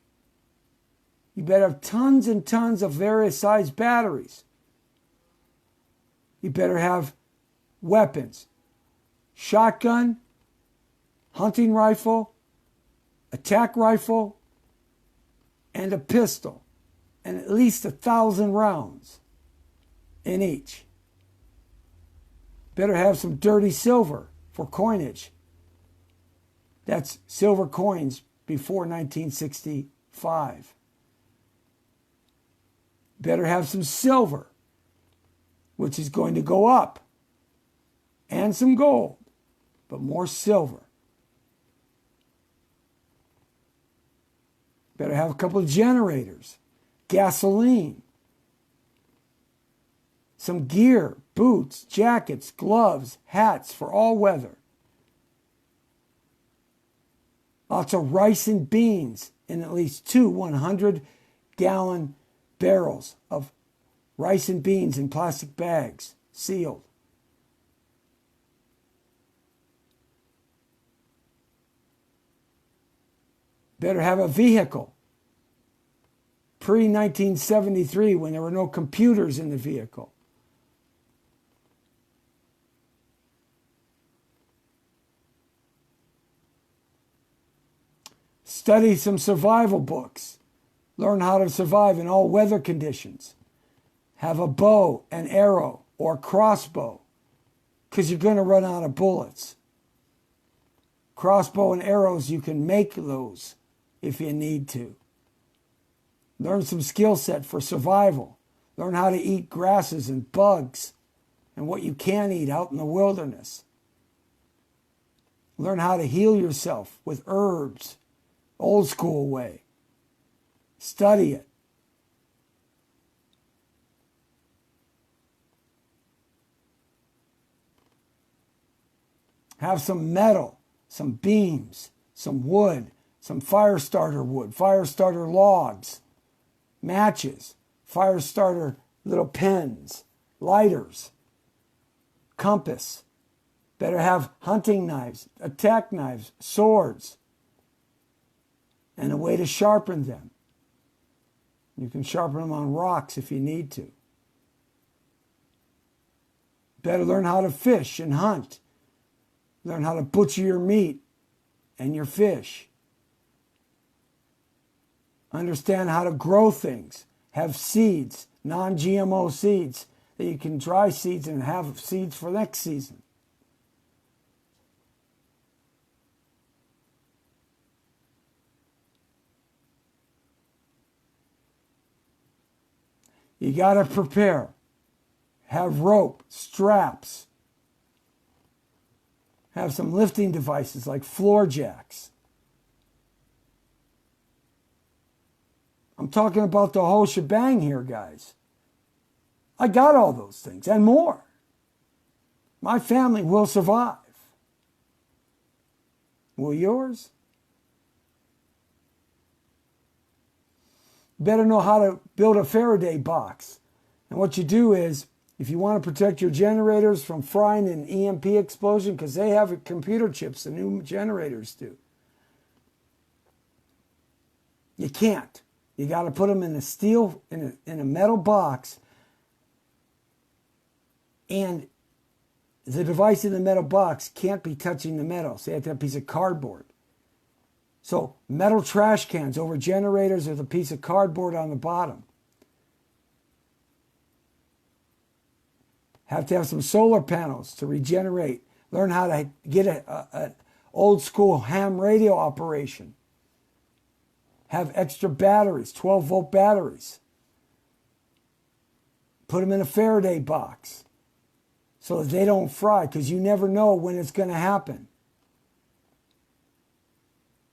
You better have tons and tons of various size batteries. You better have weapons, shotgun, hunting rifle, attack rifle, and a pistol, and at least 1,000 rounds in each. Better have some dirty silver for coinage. That's silver coins before 1965. Better have some silver, which is going to go up, and some gold, but more silver. Better have a couple of generators, gasoline, some gear, boots, jackets, gloves, hats for all weather. Lots of rice and beans in at least 2 100-gallon barrels of rice and beans in plastic bags, sealed. Better have a vehicle. Pre-1973, when there were no computers in the vehicle. Study some survival books. Learn how to survive in all weather conditions. Have a bow, an arrow, or a crossbow, because you're going to run out of bullets. Crossbow and arrows, you can make those if you need to. Learn some skill set for survival. Learn how to eat grasses and bugs and what you can eat out in the wilderness. Learn how to heal yourself with herbs, old school way. Study it. Have some metal, some beams, some wood, some fire starter wood, fire starter logs, matches, fire starter little pens, lighters, compass. Better have hunting knives, attack knives, swords, and a way to sharpen them. You can sharpen them on rocks if you need to. Better learn how to fish and hunt. Learn how to butcher your meat and your fish. Understand how to grow things. Have seeds, non-GMO seeds, that you can dry seeds and have seeds for next season. You got to prepare. Have rope, straps. Have some lifting devices like floor jacks. I'm talking about the whole shebang here, guys. I got all those things and more. My family will survive. Will yours? You better know how to build a Faraday box. And what you do is, if you want to protect your generators from frying an EMP explosion, because they have computer chips, the new generators do. You can't. You got to put them in a steel, in a metal box, and the device in the metal box can't be touching the metal. So you have to have a piece of cardboard. So metal trash cans over generators with a piece of cardboard on the bottom. Have to have some solar panels to regenerate. Learn how to get an old school ham radio operation. Have extra batteries, 12-volt batteries. Put them in a Faraday box so that they don't fry, because you never know when it's going to happen.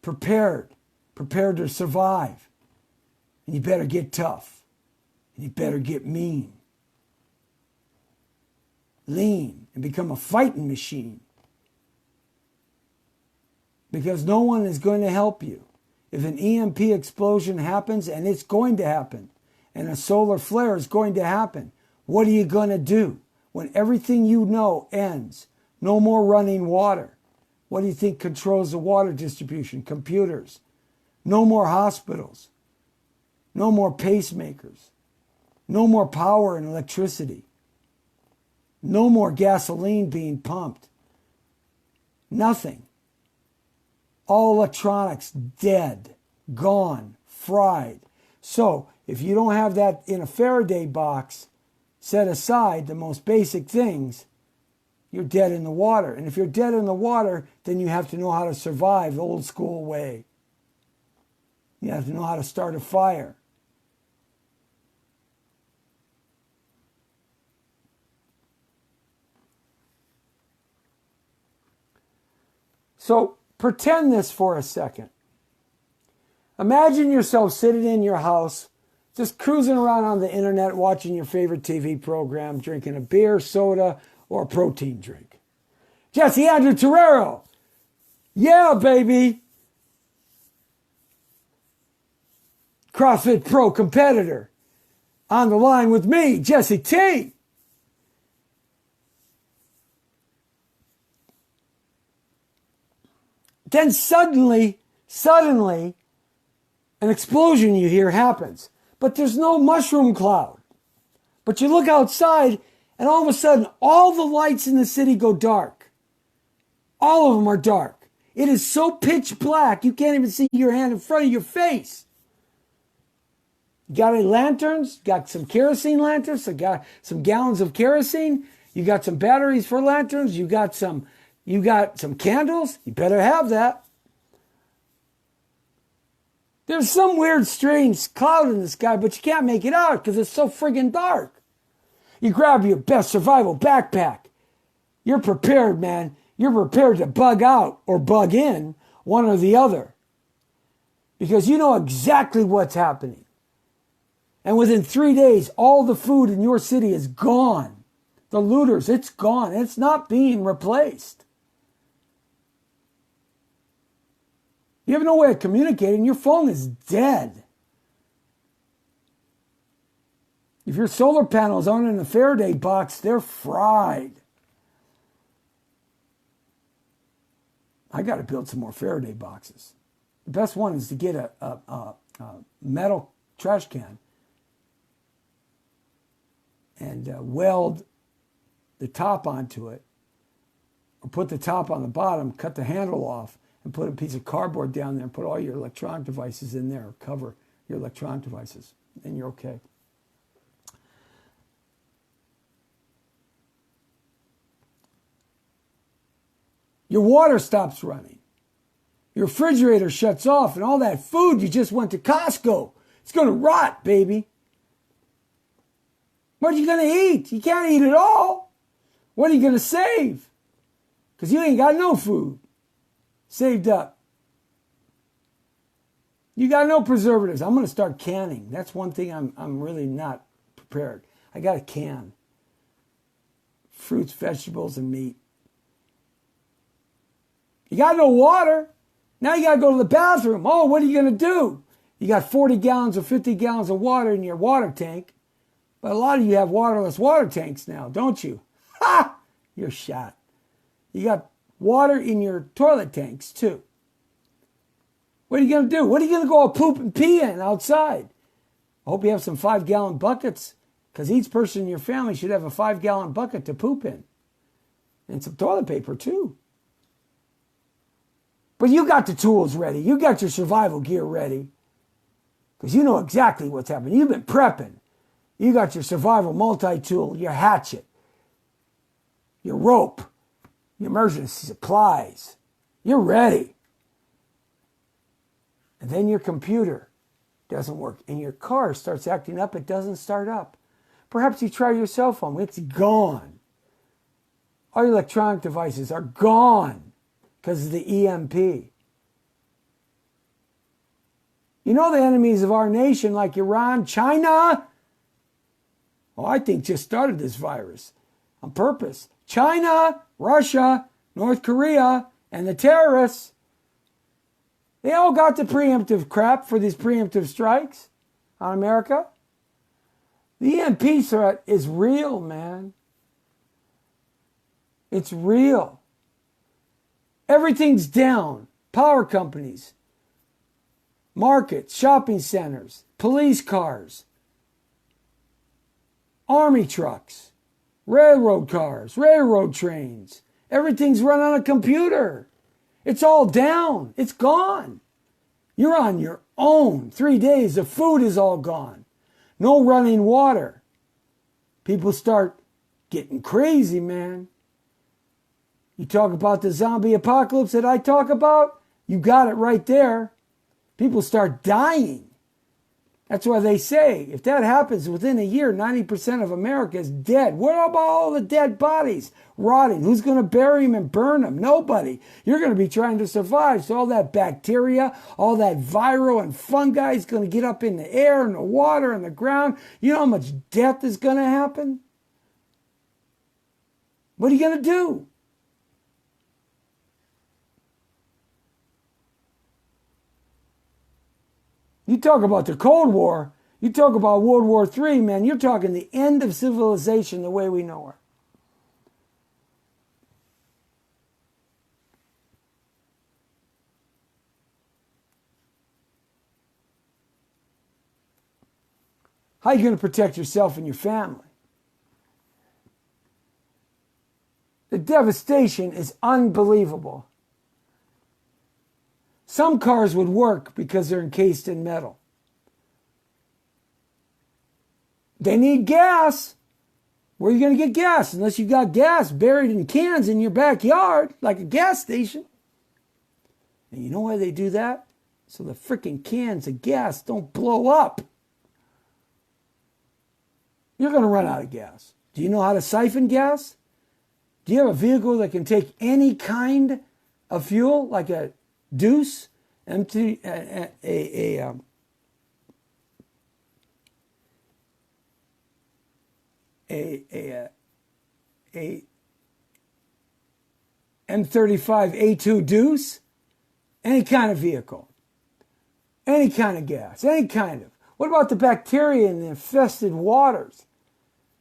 Prepared to survive. And you better get tough. And you better get mean. Lean and become a fighting machine. Because no one is going to help you. If an EMP explosion happens, and it's going to happen, and a solar flare is going to happen, what are you going to do when everything you know ends? No more running water. What do you think controls the water distribution? Computers. No more hospitals. No more pacemakers. No more power and electricity. No more gasoline being pumped. Nothing. All electronics dead, gone, fried. So if you don't have that in a Faraday box, set aside the most basic things, you're dead in the water. And if you're dead in the water, then you have to know how to survive the old school way. You have to know how to start a fire. So pretend this for a second. Imagine yourself sitting in your house, just cruising around on the internet, watching your favorite TV program, drinking a beer, soda, or a protein drink. Jesse Andrew Torero. Yeah, baby. CrossFit Pro competitor. On the line with me, Jesse T. Then suddenly, an explosion you hear happens. But there's no mushroom cloud. But you look outside, and all of a sudden, all the lights in the city go dark. All of them are dark. It is so pitch black, you can't even see your hand in front of your face. You got any lanterns? Got some kerosene lanterns? You got some gallons of kerosene? You got some batteries for lanterns? You got some candles? You better have that. There's some weird, strange cloud in the sky, but you can't make it out because it's so friggin' dark. You grab your best survival backpack. You're prepared, man. You're prepared to bug out or bug in, one or the other. Because you know exactly what's happening. And within 3 days, all the food in your city is gone. The looters, it's gone. It's not being replaced. You have no way of communicating. Your phone is dead. If your solar panels aren't in a Faraday box, they're fried. I got to build some more Faraday boxes. The best one is to get a metal trash can and weld the top onto it, or put the top on the bottom, cut the handle off, and put a piece of cardboard down there and put all your electronic devices in there, or cover your electronic devices, and you're okay. Your water stops running. Your refrigerator shuts off, and all that food you just went to Costco, it's going to rot, baby. What are you going to eat? You can't eat it all. What are you going to save? Because you ain't got no food saved up. You got no preservatives. I'm going to start canning. That's one thing I'm really not prepared. I got to can fruits, vegetables, and meat. You got no water. Now you got to go to the bathroom. Oh, what are you going to do? You got 40 gallons or 50 gallons of water in your water tank. But a lot of you have waterless water tanks now, don't you? Ha! You're shot. You got water in your toilet tanks, too. What are you going to do? What are you going to go poop and pee in outside? I hope you have some 5-gallon buckets, because each person in your family should have a 5-gallon bucket to poop in. And some toilet paper too. But you got the tools ready. You got your survival gear ready. Because you know exactly what's happening. You've been prepping. You got your survival multi-tool, your hatchet, your rope, your emergency supplies. You're ready. And then your computer doesn't work. And your car starts acting up. It doesn't start up. Perhaps you try your cell phone. It's gone. All your electronic devices are gone because of the EMP. You know the enemies of our nation like Iran, China, I think just started this virus on purpose. China, Russia, North Korea, and the terrorists, they all got the preemptive crap for these preemptive strikes on America. The EMP threat is real, man. It's real. Everything's down. Power companies, markets, shopping centers, police cars, army trucks, railroad cars, railroad trains. Everything's run on a computer. It's all down. It's gone. You're on your own. 3 days, the food is all gone. No running water. People start getting crazy, man. You talk about the zombie apocalypse that I talk about? You got it right there. People start dying. That's why they say, if that happens within a year, 90% of America is dead. What about all the dead bodies rotting? Who's going to bury them and burn them? Nobody. You're going to be trying to survive. So all that bacteria, all that viral and fungi is going to get up in the air and the water and the ground. You know how much death is going to happen? What are you going to do? You talk about the Cold War, you talk about World War III, man, you're talking the end of civilization the way we know her. How are you going to protect yourself and your family? The devastation is unbelievable. Some cars would work because they're encased in metal. They need gas. Where are you going to get gas? Unless you got gas buried in cans in your backyard, like a gas station. And you know why they do that? So the freaking cans of gas don't blow up. You're going to run out of gas. Do you know how to siphon gas? Do you have a vehicle that can take any kind of fuel, like a Deuce, empty, a M35A2 Deuce, any kind of vehicle, any kind of gas, any kind of. What about the bacteria in the infested waters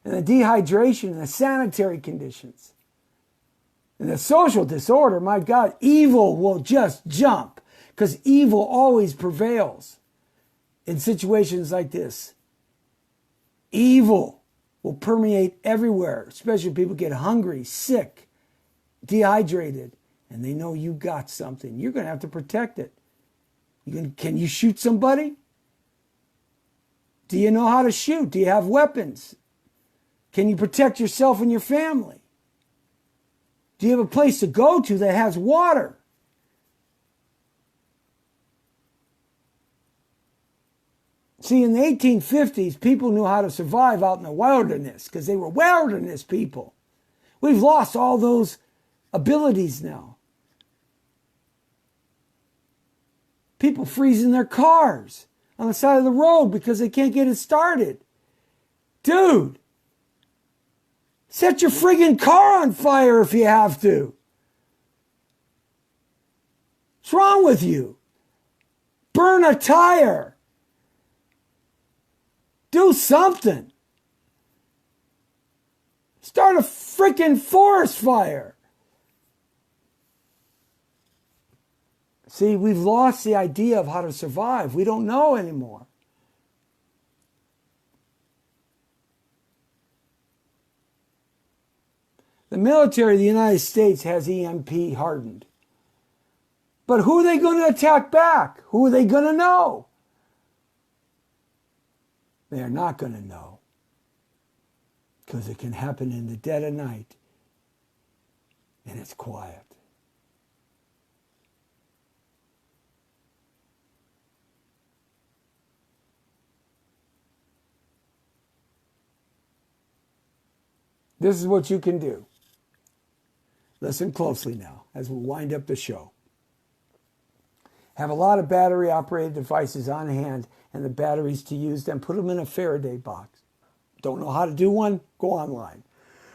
and the dehydration and the sanitary conditions? And the social disorder, my God, evil will just jump because evil always prevails in situations like this. Evil will permeate everywhere, especially when people get hungry, sick, dehydrated, and they know you got something. You're going to have to protect it. Can you shoot somebody? Do you know how to shoot? Do you have weapons? Can you protect yourself and your family? Do you have a place to go to that has water? See, in the 1850s, people knew how to survive out in the wilderness because they were wilderness people. We've lost all those abilities now. People freezing their cars on the side of the road because they can't get it started. Dude, set your friggin' car on fire if you have to. What's wrong with you? Burn a tire. Do something. Start a freaking forest fire. See, we've lost the idea of how to survive. We don't know anymore. The military of the United States has EMP hardened. But who are they going to attack back? Who are they going to know? They're not going to know. Because it can happen in the dead of night. And it's quiet. This is what you can do. Listen closely now as we wind up the show. Have a lot of battery-operated devices on hand and the batteries to use, then put them in a Faraday box. Don't know how to do one? Go online.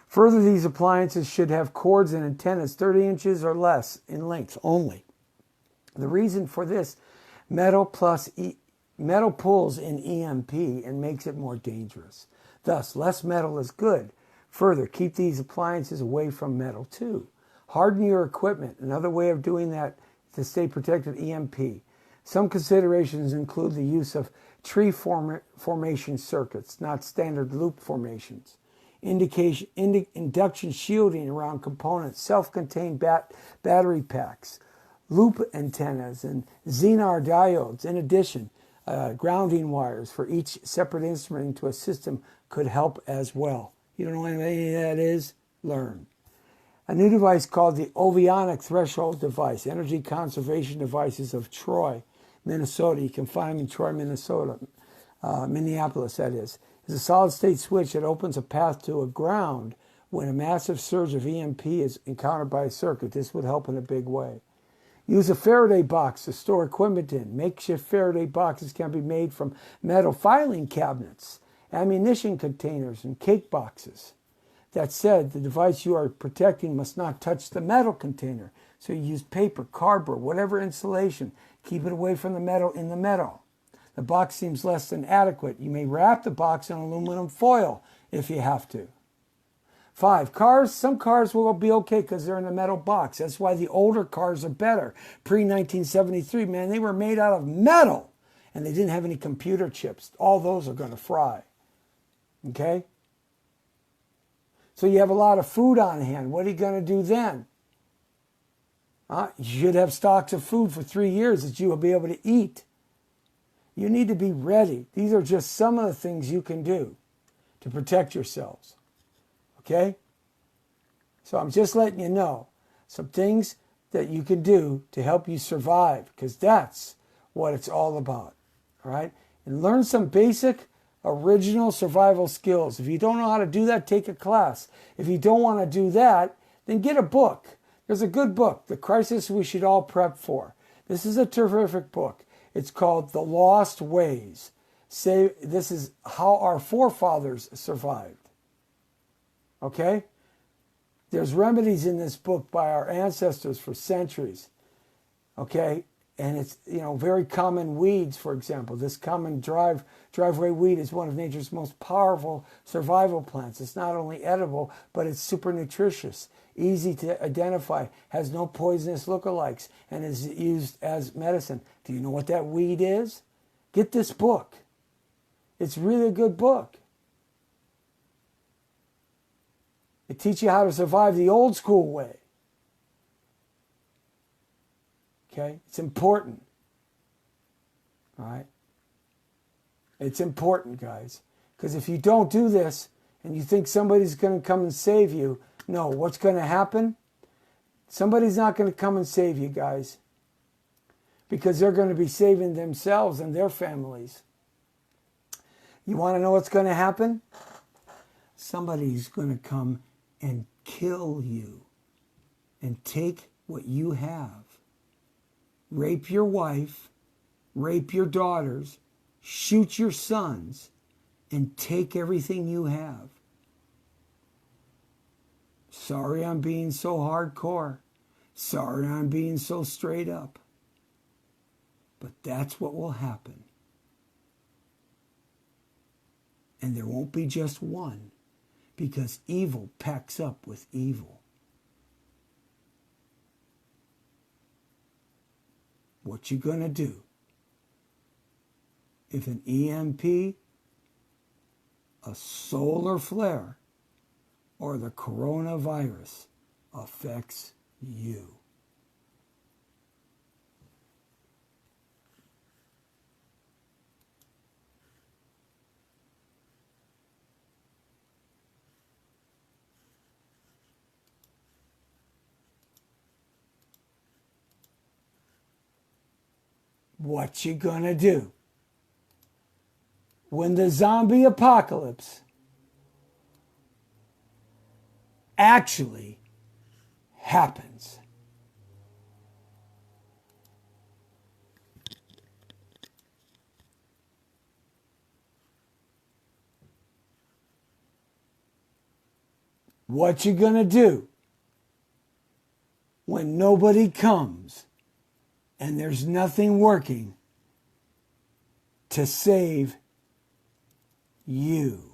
Further, these appliances should have cords and antennas 30 inches or less in length only. The reason for this, metal pulls in EMP and makes it more dangerous. Thus, less metal is good. Further, keep these appliances away from metal too. Harden your equipment. Another way of doing that to stay protected EMP. Some considerations include the use of tree formation circuits, not standard loop formations. Induction shielding around components, self-contained battery packs, loop antennas, and Zener diodes. In addition, grounding wires for each separate instrument into a system could help as well. You don't know what any of that is? Learn. A new device called the Ovionic Threshold Device, Energy Conservation Devices of Troy, Minnesota. You can find them in Troy, Minnesota, Minneapolis, that is a solid-state switch that opens a path to a ground when a massive surge of EMP is encountered by a circuit. This would help in a big way. Use a Faraday box to store equipment in. Makeshift Faraday boxes can be made from metal filing cabinets, ammunition containers, and cake boxes. That said, the device you are protecting must not touch the metal container. So you use paper, cardboard, whatever insulation. Keep it away from the metal in the metal. The box seems less than adequate. You may wrap the box in aluminum foil if you have to. 5, cars. Some cars will be okay because they're in a metal box. That's why the older cars are better. Pre-1973, man, they were made out of metal. And they didn't have any computer chips. All those are going to fry. Okay? So you have a lot of food on hand. What are you going to do then? You should have stocks of food for 3 years that you will be able to eat. You need to be ready. These are just some of the things you can do to protect yourselves. Okay? So I'm just letting you know some things that you can do to help you survive, because that's what it's all about. All right? And learn some basic original survival skills. If you don't know how to do that, take a class. If you don't want to do that, then get a book. There's a good book, The Crisis We Should All Prep For. This is a terrific book. It's called The Lost Ways. This is how our forefathers survived. Okay? There's remedies in this book by our ancestors for centuries. Okay? And it's, very common weeds, for example. This common driveway weed is one of nature's most powerful survival plants. It's not only edible, but it's super nutritious, easy to identify, has no poisonous lookalikes, and is used as medicine. Do you know what that weed is? Get this book. It's really a good book. It teaches you how to survive the old school way. Okay? It's important. All right? It's important, guys. Because if you don't do this and you think somebody's going to come and save you, no, what's going to happen? Somebody's not going to come and save you, guys. Because they're going to be saving themselves and their families. You want to know what's going to happen? Somebody's going to come and kill you and take what you have. Rape your wife, rape your daughters, shoot your sons, and take everything you have. Sorry I'm being so hardcore. Sorry I'm being so straight up. But that's what will happen. And there won't be just one, because evil packs up with evil. What you gonna do? If an EMP, a solar flare, or the coronavirus affects you. What you gonna do when the zombie apocalypse actually happens? What you gonna do when nobody comes and there's nothing working to save you?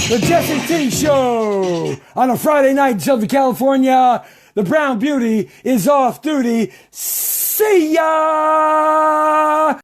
The Jesse T Show on a Friday night in Southern California. The Brown Beauty is off duty. See ya!